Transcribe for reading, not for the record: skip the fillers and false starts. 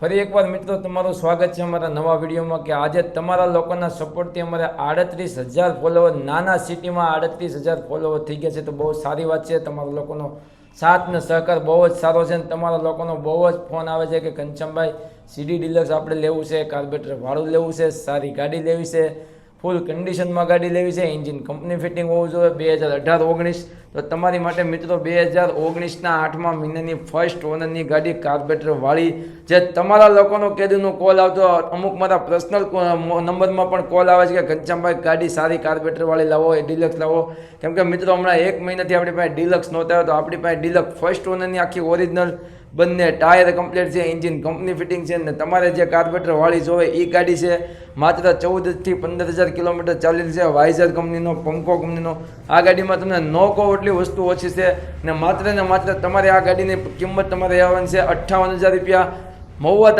ફરી એકવાર મિત્રો તમારું સ્વાગત છે અમારા નવા વિડીયોમાં કે આજે તમારા લોકોના સપોર્ટથી અમારે 38,000 ફોલોવર નાના સિટીમાં 38,000 ફોલોવર થઈ ગયા છે તો બહુ સારી વાત છે। તમારા લોકોનો સાથ ને સહકાર બહુ જ સારો છે અને તમારા લોકોનો બહુ જ ફોન આવે છે કે ઘનશ્યામભાઈ સીડી ડિલક્સ આપણે લેવું છે, કાર્બેટર વાળું લેવું છે, સારી ગાડી લેવી છે, ફૂલ કન્ડિશનમાં ગાડી લેવી છે, એન્જિન કંપની ફિટિંગ હોવું જોઈએ 2018-19। તો તમારી માટે મિત્રો 2019ના 8મા મહિનાની ફર્સ્ટ ઓનરની ગાડી કાર્બેટર વાળી જે તમારા લોકોનો કેદીનો કોલ આવતો, અમુક મારા પર્સનલ નંબરમાં પણ કોલ આવે છે કે ઘનશ્યામભાઈ ગાડી સારી કાર્બેટર વાળી લાવો, એ ડિલક્સ લાવો। કેમ કે મિત્રો હમણાં 1 મહિનાથી આપણી પાસે ડિલક્સ નહોતા આવ્યો, તો આપણી પાસે ડિલક્સ ફર્સ્ટ ઓનરની આખી ઓરિજિનલ બંને ટાયર કમ્પ્લીટ છે, એન્જિન કંપની ફિટિંગ છે ને તમારે જે કાર્બેટર વાળી જોવે એ ગાડી છે। માત્ર 14,000 થી 15,000 કિલોમીટર ચાલેલી છે, વાઇઝર કંપનીનો, પંખો કંપનીનો। આ ગાડીમાં તમને નો કહો એટલી વસ્તુ ઓછી છે ને માત્ર તમારે આ ગાડીની કિંમત તમારે આવવાની છે 58,000 રૂપિયા। મહુવા